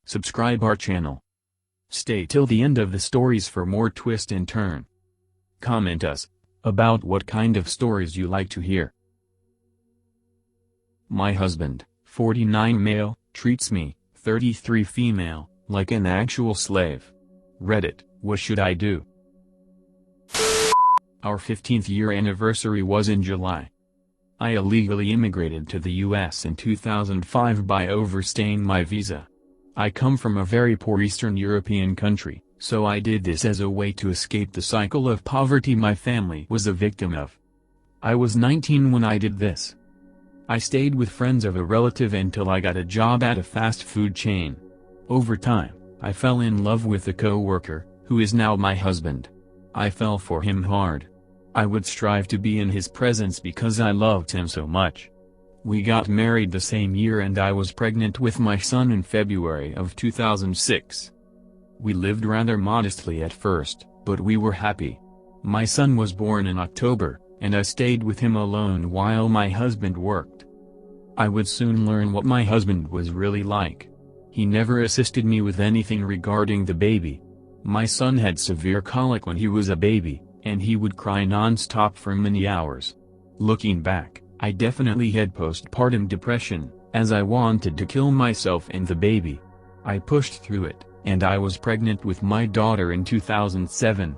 Subscribe our channel. Stay till the end of the stories for more twist and turn. Comment us about what kind of stories you like to hear. My husband, 49 male, treats me, 33 female, like an actual slave. Reddit, what should I do? Our 15th year anniversary was in July. I illegally immigrated to the US in 2005 by overstaying my visa. I come from a very poor Eastern European country, so I did this as a way to escape the cycle of poverty my family was a victim of. I was 19 when I did this. I stayed with friends of a relative until I got a job at a fast food chain. Over time, I fell in love with a co-worker, who is now my husband. I fell for him hard. I would strive to be in his presence because I loved him so much. We got married the same year and I was pregnant with my son in February of 2006. We lived rather modestly at first, but we were happy. My son was born in October, and I stayed with him alone while my husband worked. I would soon learn what my husband was really like. He never assisted me with anything regarding the baby. My son had severe colic when he was a baby, and he would cry non-stop for many hours. Looking back, I definitely had postpartum depression, as I wanted to kill myself and the baby. I pushed through it, and I was pregnant with my daughter in 2007.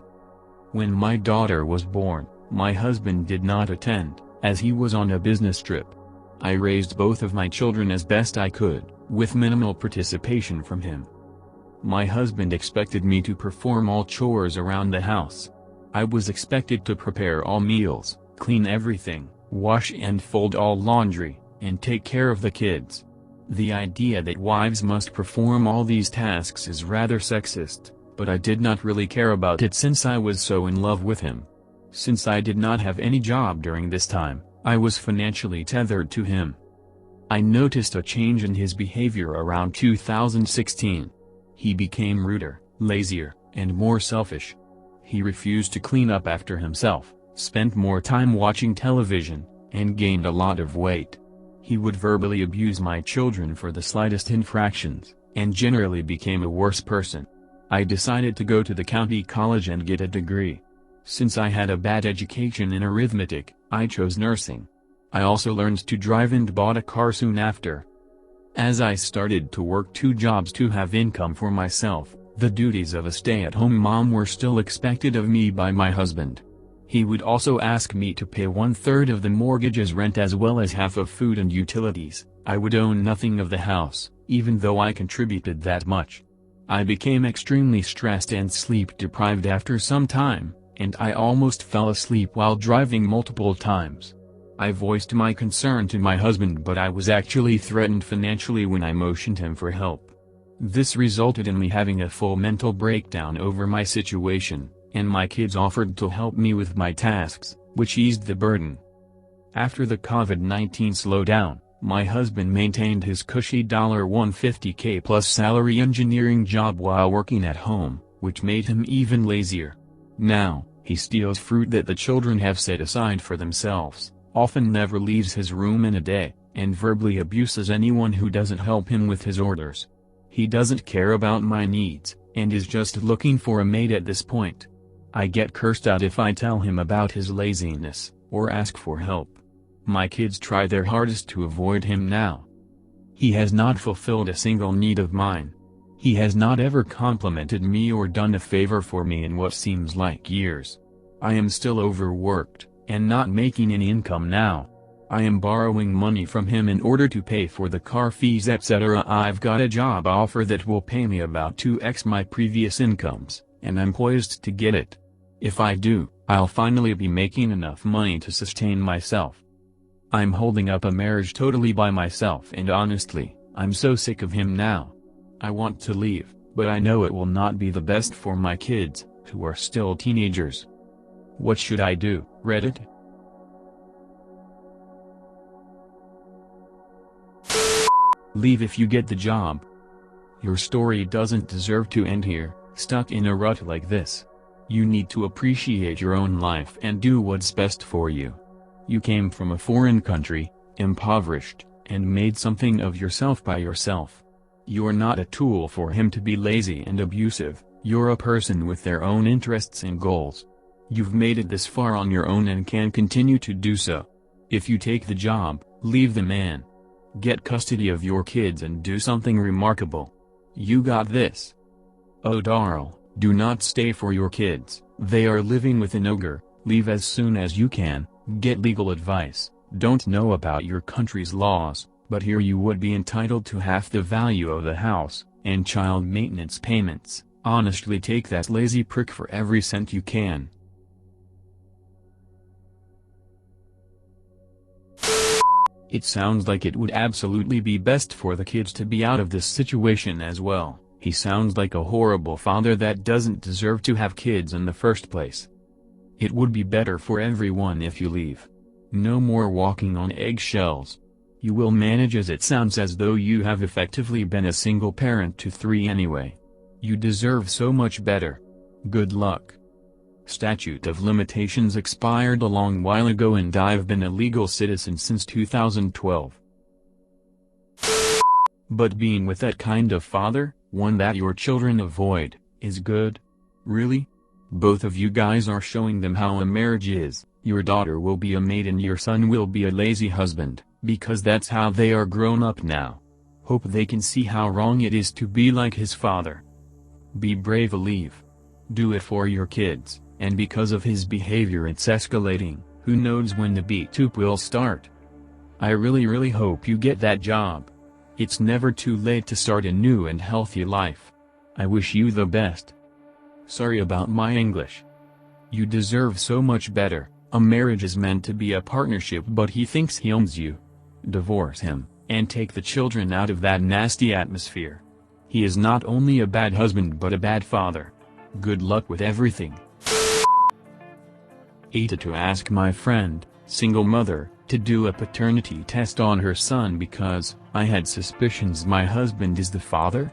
When my daughter was born, my husband did not attend, as he was on a business trip. I raised both of my children as best I could, with minimal participation from him. My husband expected me to perform all chores around the house. I was expected to prepare all meals, clean everything, wash and fold all laundry, and take care of the kids. The idea that wives must perform all these tasks is rather sexist, but I did not really care about it since I was so in love with him. Since I did not have any job during this time, I was financially tethered to him. I noticed a change in his behavior around 2016. He became ruder, lazier, and more selfish. He refused to clean up after himself, spent more time watching television, and gained a lot of weight. He would verbally abuse my children for the slightest infractions, and generally became a worse person. I decided to go to the county college and get a degree. Since I had a bad education in arithmetic, I chose nursing. I also learned to drive and bought a car soon after. As I started to work 2 jobs to have income for myself, the duties of a stay-at-home mom were still expected of me by my husband. He would also ask me to pay 1/3 of the mortgage as rent as well as half of food and utilities. I would own nothing of the house, even though I contributed that much. I became extremely stressed and sleep-deprived after some time, and I almost fell asleep while driving multiple times. I voiced my concern to my husband, but I was actually threatened financially when I motioned him for help. This resulted in me having a full mental breakdown over my situation, and my kids offered to help me with my tasks, which eased the burden. After the COVID-19 slowdown, my husband maintained his cushy $150K plus salary engineering job while working at home, which made him even lazier. Now, he steals fruit that the children have set aside for themselves, often never leaves his room in a day, and verbally abuses anyone who doesn't help him with his orders. He doesn't care about my needs, and is just looking for a mate at this point. I get cursed out if I tell him about his laziness, or ask for help. My kids try their hardest to avoid him now. He has not fulfilled a single need of mine. He has not ever complimented me or done a favor for me in what seems like years. I am still overworked, and not making any income now. I am borrowing money from him in order to pay for the car fees etc. I've got a job offer that will pay me about 2x my previous incomes, and I'm poised to get it. If I do, I'll finally be making enough money to sustain myself. I'm holding up a marriage totally by myself, and honestly, I'm so sick of him now. I want to leave, but I know it will not be the best for my kids, who are still teenagers. What should I do, Reddit? Leave if you get the job. Your story doesn't deserve to end here, stuck in a rut like this. You need to appreciate your own life and do what's best for you. You came from a foreign country, impoverished, and made something of yourself by yourself. You're not a tool for him to be lazy and abusive, you're a person with their own interests and goals. You've made it this far on your own and can continue to do so. If you take the job, leave the man. Get custody of your kids and do something remarkable. You got this. Oh Darl, do not stay for your kids, they are living with an ogre, leave as soon as you can, get legal advice, don't know about your country's laws, but here you would be entitled to half the value of the house, and child maintenance payments, honestly take that lazy prick for every cent you can. It sounds like it would absolutely be best for the kids to be out of this situation as well. He sounds like a horrible father that doesn't deserve to have kids in the first place. It would be better for everyone if you leave. No more walking on eggshells. You will manage, as it sounds as though you have effectively been a single parent to 3 anyway. You deserve so much better. Good luck. Statute of limitations expired a long while ago and I've been a legal citizen since 2012. But being with that kind of father, one that your children avoid, is good? Really? Both of you guys are showing them how a marriage is. Your daughter will be a maid and your son will be a lazy husband, because that's how they are grown up now. Hope they can see how wrong it is to be like his father. Be brave, leave. Do it for your kids, and because of his behavior it's escalating, who knows when the beat-up will start. I really hope you get that job. It's never too late to start a new and healthy life. I wish you the best. Sorry about my English. You deserve so much better. A marriage is meant to be a partnership, but he thinks he owns you. Divorce him, and take the children out of that nasty atmosphere. He is not only a bad husband but a bad father. Good luck with everything. AITA to ask my friend, single mother, to do a paternity test on her son because I had suspicions my husband is the father?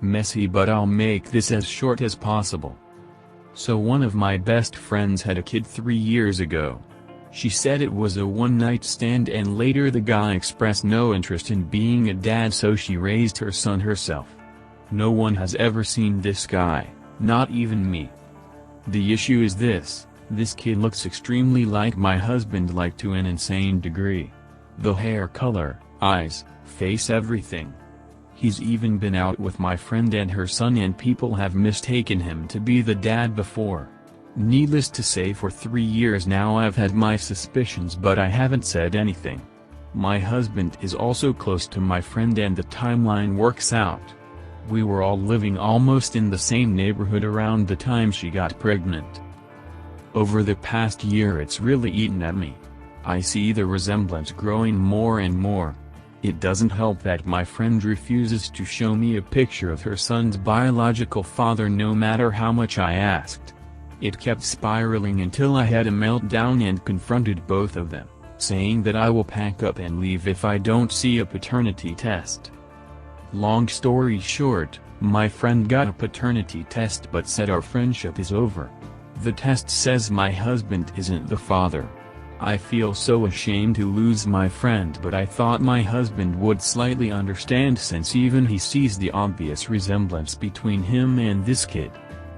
Messy, but I'll make this as short as possible. So one of my best friends had a kid 3 years ago. She said it was a one-night stand and later the guy expressed no interest in being a dad, so she raised her son herself. No one has ever seen this guy, not even me. The issue is this kid looks extremely like my husband, like to an insane degree. The hair color, eyes, face, everything. He's even been out with my friend and her son and people have mistaken him to be the dad before. Needless to say, for 3 years now I've had my suspicions, but I haven't said anything. My husband is also close to my friend and the timeline works out. We were all living almost in the same neighborhood around the time she got pregnant. Over the past year it's really eaten at me. I see the resemblance growing more and more. It doesn't help that my friend refuses to show me a picture of her son's biological father no matter how much I asked. It kept spiraling until I had a meltdown and confronted both of them, saying that I will pack up and leave if I don't see a paternity test. Long story short, my friend got a paternity test but said our friendship is over. The test says my husband isn't the father. I feel so ashamed to lose my friend, but I thought my husband would slightly understand since even he sees the obvious resemblance between him and this kid.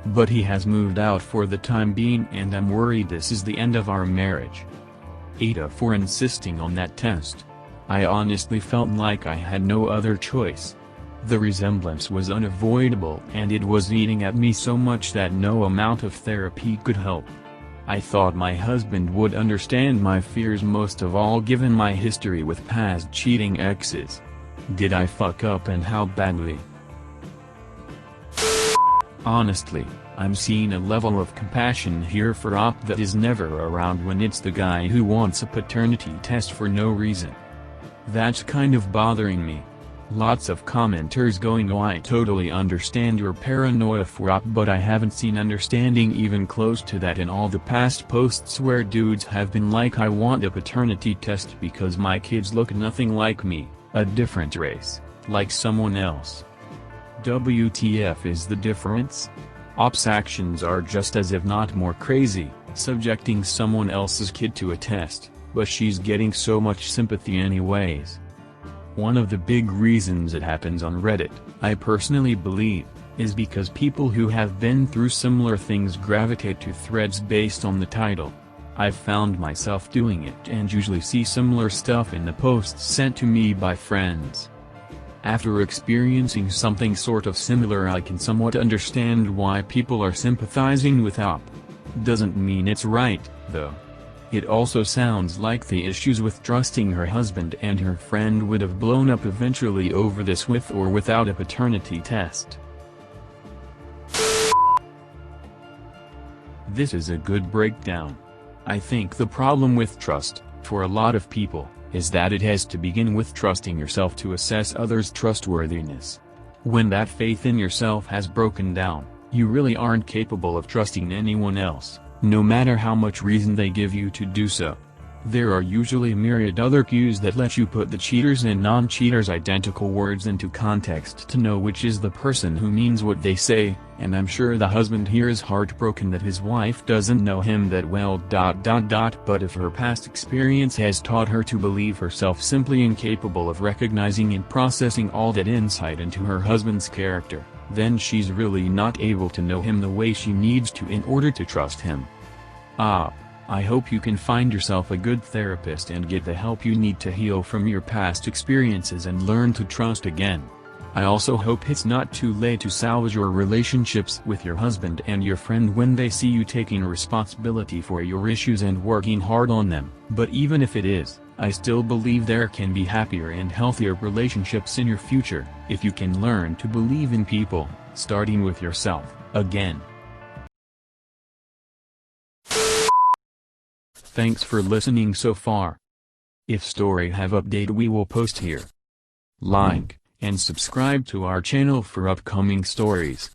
But he has moved out for the time being and I'm worried this is the end of our marriage. AITA for insisting on that test. I honestly felt like I had no other choice. The resemblance was unavoidable and it was eating at me so much that no amount of therapy could help. I thought my husband would understand my fears, most of all given my history with past cheating exes. Did I fuck up, and how badly? Honestly, I'm seeing a level of compassion here for Op that is never around when it's the guy who wants a paternity test for no reason. That's kind of bothering me. Lots of commenters going, "Oh, I totally understand your paranoia for Op," but I haven't seen understanding even close to that in all the past posts where dudes have been like, "I want a paternity test because my kids look nothing like me, a different race, like someone else." WTF is the difference? Op's actions are just as if not more crazy, subjecting someone else's kid to a test, but she's getting so much sympathy anyways. One of the big reasons it happens on Reddit, I personally believe, is because people who have been through similar things gravitate to threads based on the title. I've found myself doing it and usually see similar stuff in the posts sent to me by friends. After experiencing something sort of similar, I can somewhat understand why people are sympathizing with AITA. Doesn't mean it's right, though. It also sounds like the issues with trusting her husband and her friend would have blown up eventually over this with or without a paternity test. This is a good breakdown. I think the problem with trust, for a lot of people, is that it has to begin with trusting yourself to assess others' trustworthiness. When that faith in yourself has broken down, you really aren't capable of trusting anyone else, no matter how much reason they give you to do so. There are usually myriad other cues that let you put the cheaters' and non-cheaters' identical words into context to know which is the person who means what they say, and I'm sure the husband here is heartbroken that his wife doesn't know him that well. But if her past experience has taught her to believe herself simply incapable of recognizing and processing all that insight into her husband's character, then she's really not able to know him the way she needs to in order to trust him. I hope you can find yourself a good therapist and get the help you need to heal from your past experiences and learn to trust again. I also hope it's not too late to salvage your relationships with your husband and your friend when they see you taking responsibility for your issues and working hard on them. But even if it is, I still believe there can be happier and healthier relationships in your future, if you can learn to believe in people, starting with yourself, again. Thanks for listening so far. If story have update we will post here. Like and subscribe to our channel for upcoming stories.